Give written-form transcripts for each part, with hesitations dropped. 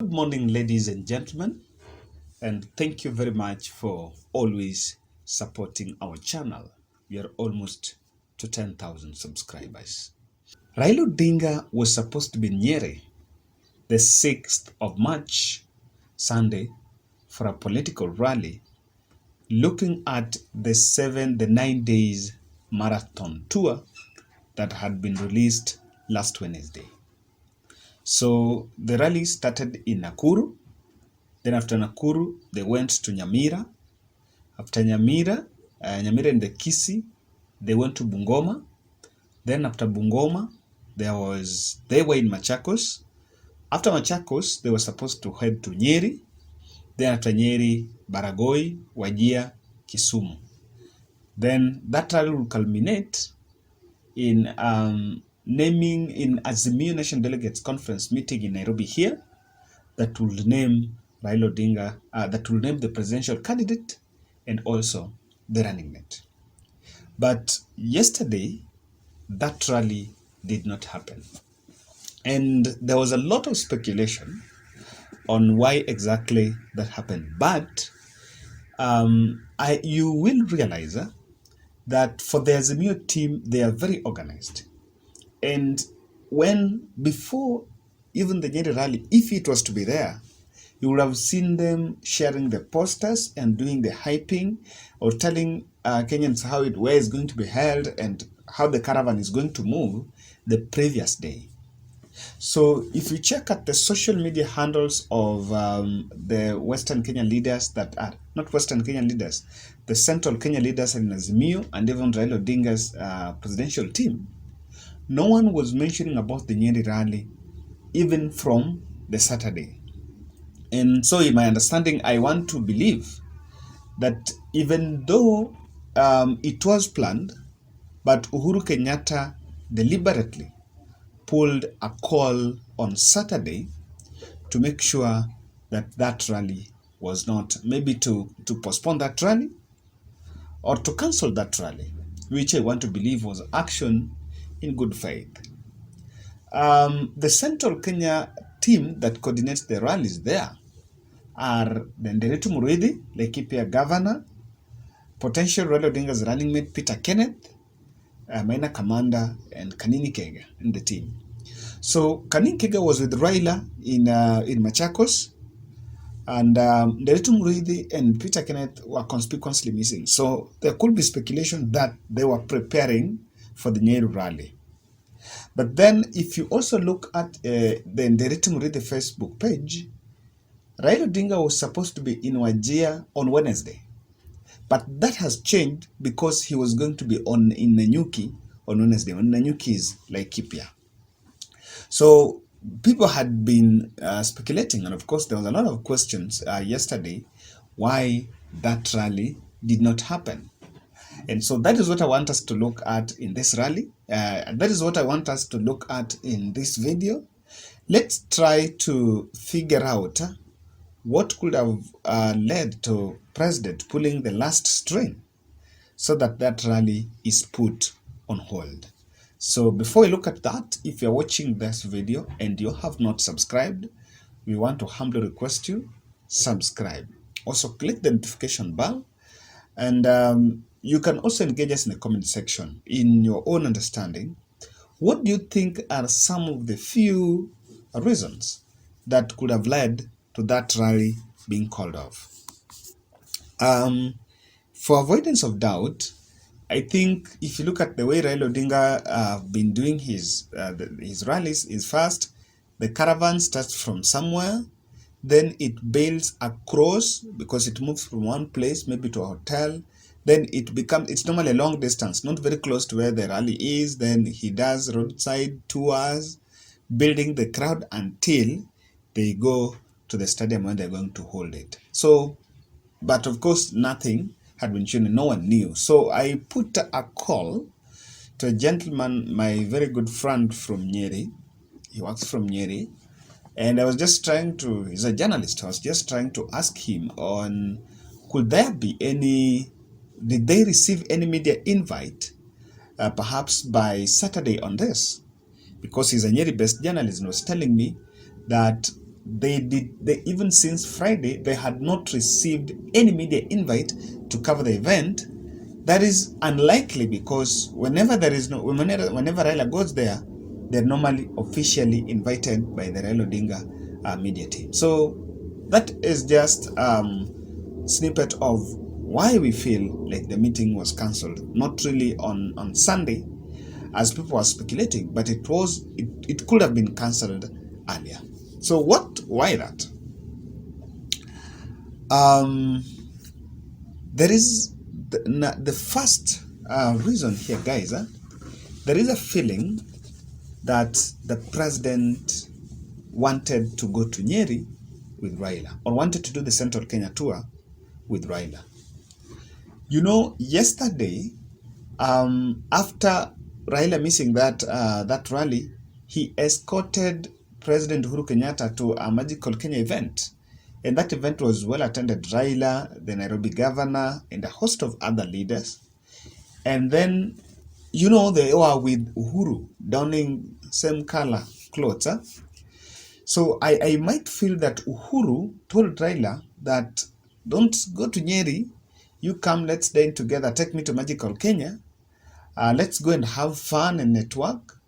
Good morning, ladies and gentlemen, and thank you very much for always supporting our channel. We are almost to 10,000 subscribers. Raila Odinga was supposed to be in Nyeri the 6th of March, Sunday, for a political rally looking at the 9 days marathon tour that had been released last Wednesday. So the rally started in Nakuru. Then after Nakuru, they went to Nyamira. After Nyamira and the Kisii, they went to Bungoma. Then after Bungoma, they were in Machakos. After Machakos, they were supposed to head to Nyeri. Then after Nyeri, Baragoi, Wajir, Kisumu. Then that rally will culminate in naming in Azimio Nation Delegates Conference meeting in Nairobi here that will name Raila Odinga, that will name the presidential candidate and also the running mate. But yesterday, that rally did not happen. And there was a lot of speculation on why exactly that happened. But you will realize that for the Azimio team, they are very organized. And before even the Nyeri rally, if it was to be there, you would have seen them sharing the posters and doing the hyping or telling Kenyans where it's going to be held and how the caravan is going to move the previous day. So if you check at the social media handles of the Western Kenyan leaders that are, not Western Kenyan leaders, the Central Kenya leaders in Azimio and even Raila Odinga's presidential team, no one was mentioning about the Nyeri rally even from the Saturday. And so in my understanding, I want to believe that even though it was planned, but Uhuru Kenyatta deliberately pulled a call on Saturday to make sure that that rally was not, maybe to postpone that rally or to cancel that rally, which I want to believe was action in good faith. The Central Kenya team that coordinates the rallies there are the Nyeri Muridi, Laikipia governor, potential Raila Odinga's running mate Peter Kenneth, Maina Commander, and Kanini Kega in the team. So Kanini Kega was with Raila in Machakos, and Nyeri Muridi and Peter Kenneth were conspicuously missing. So there could be speculation that they were preparing for the Nyeri rally. But then if you also look at the Nyeri Muridi Facebook page, Raila Odinga was supposed to be in Wajir on Wednesday. But that has changed because he was going to be in Nanyuki on Wednesday. On Nanyuki is Laikipia. So people had been speculating, and of course there was a lot of questions yesterday why that rally did not happen. And so that is what I want us to look at in this rally. That is what I want us to look at in this video. Let's try to figure out what could have led to President pulling the last string so that rally is put on hold. So before we look at that, if you're watching this video and you have not subscribed, we want to humbly request you, subscribe. Also click the notification bell, and you can also engage us in the comment section in your own understanding. What do you think are some of the few reasons that could have led to that rally being called off? For avoidance of doubt, I think if you look at the way Raila Odinga been doing his rallies, is first the caravan starts from somewhere, then it bails across because it moves from one place maybe to a hotel, then it's normally a long distance, not very close to where the rally is. Then he does roadside tours, building the crowd until they go to the stadium where they're going to hold it. So, but of course, nothing had been shown, no one knew. So I put a call to a gentleman, my very good friend from Nyeri. He works from Nyeri. And I was just he's a journalist. I was just trying to ask him on, could there be did they receive any media invite, perhaps by Saturday on this? Because he's a Nyeri-based journalist and was telling me that They even since Friday, they had not received any media invite to cover the event. That is unlikely because whenever Raila goes there, they're normally officially invited by the Raila Odinga media team. So that is just snippet of why we feel like the meeting was cancelled. Not really on Sunday, as people were speculating, but it could have been cancelled earlier. So why that? There is the first reason here, guys. There is a feeling that the president wanted to go to Nyeri with Raila, or wanted to do the Central Kenya tour with Raila. You know, yesterday, after Raila missing that rally, he escorted President Uhuru Kenyatta to a Magical Kenya event. And that event was well attended. Raila, the Nairobi governor, and a host of other leaders. And then, you know, they were with Uhuru, donning same color clothes. Huh? So I might feel that Uhuru told Raila that, don't go to Nyeri, you come, let's dine together, take me to Magical Kenya, let's go and have fun and network.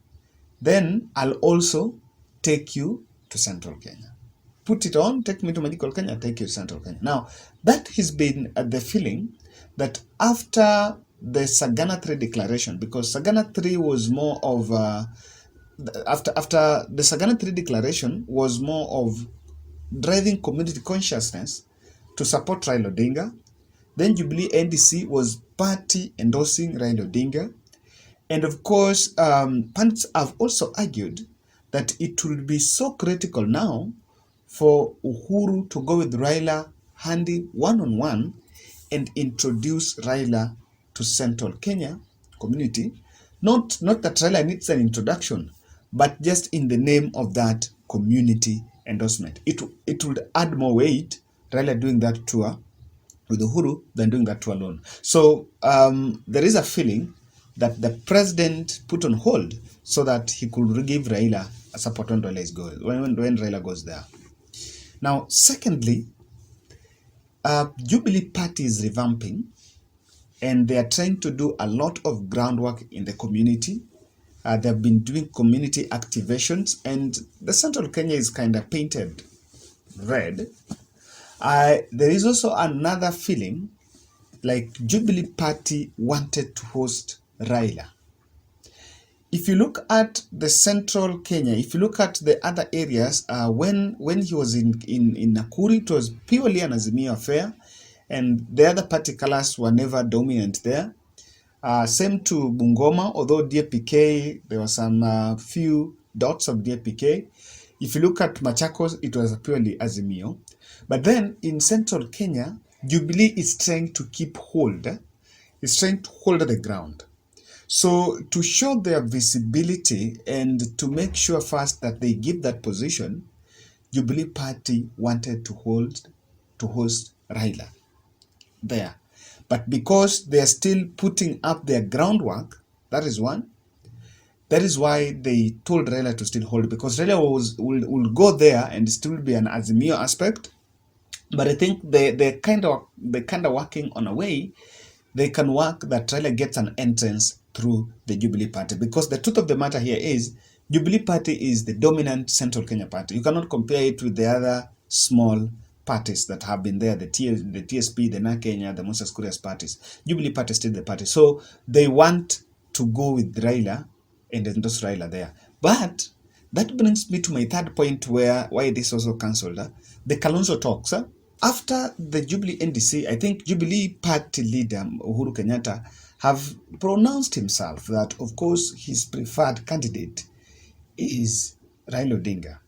Then I'll also take you to Central Kenya. Put it on, take me to Magical Kenya, take you to Central Kenya. Now, that has been the feeling that after the Sagana 3 declaration, because Sagana 3 was more of, after the Sagana 3 declaration was more of driving community consciousness to support Raila Odinga. Then Jubilee NDC was party endorsing Raila Odinga. And of course, pundits have also argued that it will be so critical now for Uhuru to go with Raila handy one-on-one and introduce Raila to Central Kenya community. Not that Raila needs an introduction, but just in the name of that community endorsement. It would add more weight, Raila doing that tour with Uhuru than doing that tour alone. So there is a feeling that the president put on hold so that he could give Raila a support when Raila goes there. Now, secondly, Jubilee Party is revamping, and they are trying to do a lot of groundwork in the community. They've been doing community activations, and the Central Kenya is kind of painted red. There is also another feeling like Jubilee Party wanted to host Raila. If you look at the Central Kenya, if you look at the other areas, when he was in Nakuru, it was purely an Azimio affair, and the other party colors were never dominant there. Same to Bungoma, although DAPK, there were some few dots of DAPK. If you look at Machakos, it was purely Azimio. But then in Central Kenya, Jubilee is trying to is trying to hold the ground. So to show their visibility and to make sure first that they give that position, Jubilee Party wanted to host Raila there. But because they are still putting up their groundwork, that is one. That is why they told Raila to still hold, because Raila will go there and still be an Azimio aspect. But I think they're kind of working on a way they can work that Raila gets an entrance through the Jubilee Party. Because the truth of the matter here is, Jubilee Party is the dominant Central Kenya party. You cannot compare it with the other small parties that have been there, the TSP, the Na Kenya, the Moses Kuria's parties. Jubilee Party is still the party. So they want to go with Raila and endorse Raila there. But that brings me to my third point why this also cancelled. The Kalonzo talks. After the Jubilee NDC, I think Jubilee Party leader Uhuru Kenyatta have pronounced himself that, of course, his preferred candidate is Raila Odinga.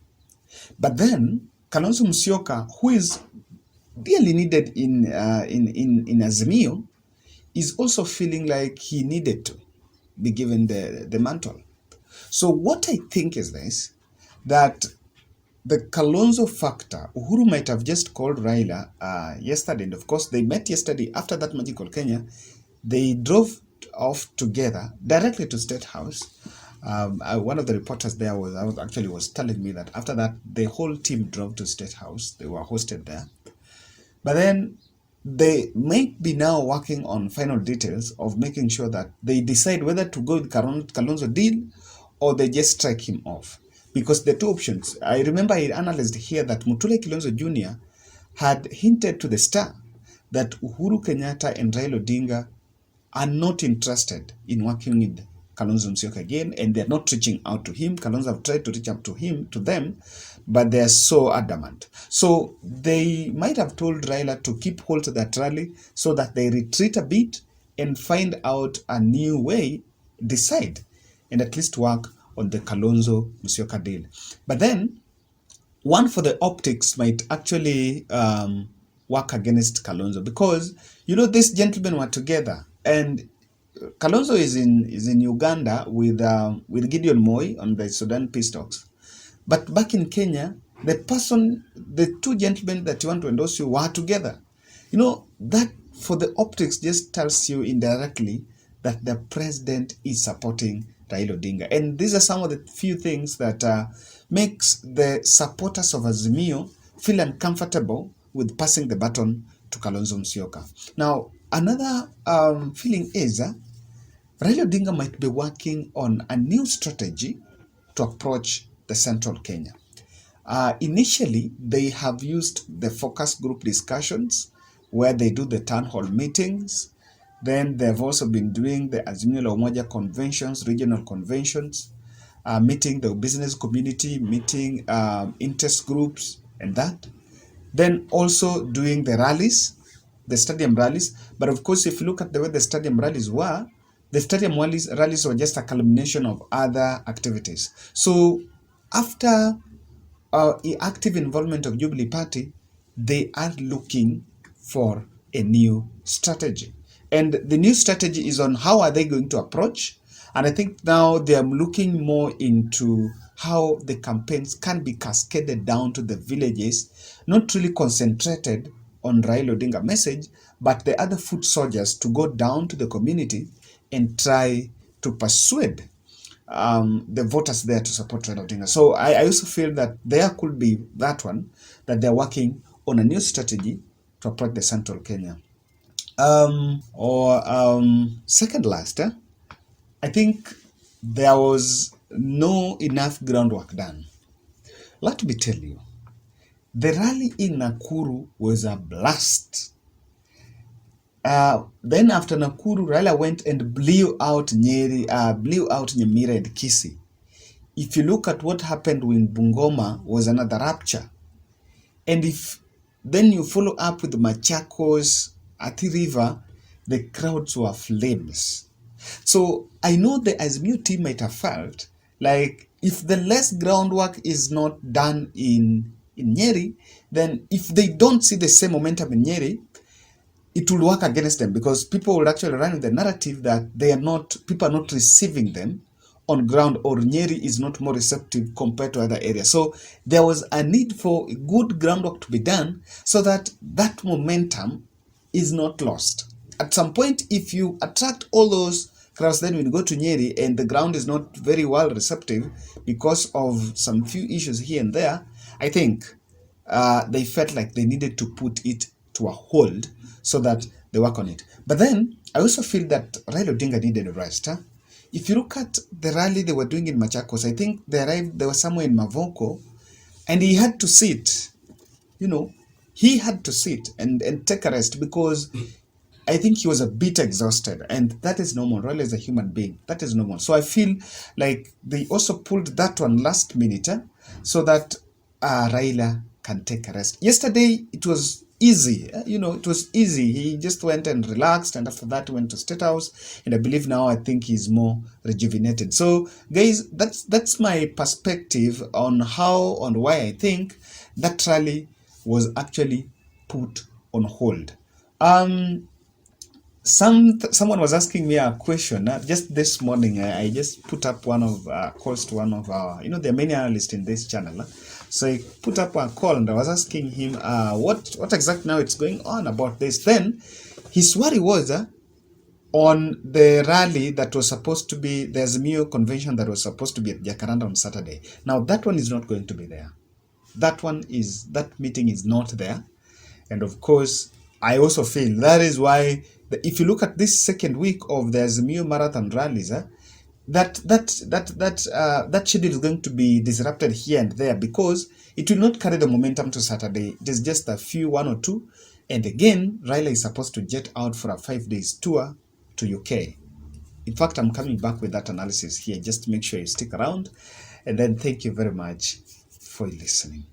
But then Kalonzo Musyoka, who is dearly needed in Azimio, is also feeling like he needed to be given the mantle. So what I think is this, that the Kalonzo factor, Uhuru might have just called Raila yesterday, and of course they met yesterday after that Magical Kenya. They drove off together directly to State House. One of the reporters there was telling me that after that the whole team drove to State House. They were hosted there, but then they might be now working on final details of making sure that they decide whether to go with Kalonzo deal or they just strike him off. Because the two options, I remember an analyst here that Mutule Kilonzo Jr. had hinted to the Star that Uhuru Kenyatta and Raila Odinga are not interested in working with Kalonzo Musyoka again, and they're not reaching out to him. Kalonzo have tried to reach out to them, but they're so adamant. So they might have told Raila to keep hold of that rally so that they retreat a bit and find out a new way, decide, and at least work on the Kalonzo Musyoka deal. But then, one for the optics might actually work against Kalonzo, because these gentlemen were together, and Kalonzo is in Uganda with Gideon Moi on the Sudan peace talks. But back in Kenya, the two gentlemen that you want to endorse you were together. That for the optics just tells you indirectly that the president is supporting Raila Odinga. And these are some of the few things that makes the supporters of Azimio feel uncomfortable with passing the baton to Kalonzo Musyoka. Now, another feeling is Raila Odinga might be working on a new strategy to approach the central Kenya. Initially, they have used the focus group discussions where they do the town hall meetings. Then they've also been doing the Azimio la Umoja conventions, regional conventions, meeting the business community, meeting interest groups and that. Then also doing the rallies, the stadium rallies. But of course, if you look at the way the stadium rallies were, the stadium rallies were just a culmination of other activities. So after active involvement of Jubilee Party, they are looking for a new strategy. And the new strategy is on how are they going to approach. And I think now they are looking more into how the campaigns can be cascaded down to the villages, not really concentrated on Raila Odinga message, but the other foot soldiers to go down to the community and try to persuade the voters there to support Raila Odinga. So I also feel that there could be that one, that they're working on a new strategy to approach the central Kenya. Second last, I think there was no enough groundwork done. Let me tell you, the rally in Nakuru was a blast. Then after Nakuru, Raila went and blew out Nyeri, blew out Nyamira and Kisii. If you look at what happened in Bungoma, was another rapture. And if then you follow up with Machakos, Athi River, the crowds were flames. So I know the Azimio team might have felt like if the less groundwork is not done in Nyeri, then if they don't see the same momentum in Nyeri, it will work against them, because people will actually run with the narrative that people are not receiving them on ground, or Nyeri is not more receptive compared to other areas. So there was a need for good groundwork to be done so that that momentum is not lost. At some point, if you attract all those crowds, then when you go to Nyeri and the ground is not very well receptive because of some few issues here and there, I think they felt like they needed to put it to a hold so that they work on it. But then I also feel that Raila Odinga needed a rest. If you look at the rally they were doing in Machakos, I think they were somewhere in Mavoko, and he had to sit. He had to sit and take a rest, because I think he was a bit exhausted, and that is normal. Raila is a human being. That is normal. So I feel like they also pulled that one last minute so that Raila can take a rest. Yesterday, it was easy. It was easy. He just went and relaxed, and after that went to State House, and I believe now I think he's more rejuvenated. So guys, that's my perspective on why I think that rally was actually put on hold. Someone was asking me a question just this morning. I just put up one of calls to one of our, there are many analysts in this channel. So I put up a call and I was asking him what exactly now it's going on about this. Then his worry was on the rally that was supposed to be, there's a new convention that was supposed to be at Jacaranda on Saturday. Now that one is not going to be there. That meeting is not there. And of course, I also feel that is why, if you look at this second week of the Azimio marathon rallies, that schedule is going to be disrupted here and there, because it will not carry the momentum to Saturday. It is just a few, one or two. And again, Raila is supposed to jet out for a 5 days tour to UK. In fact, I'm coming back with that analysis here. Just make sure you stick around. And then thank you very much for listening.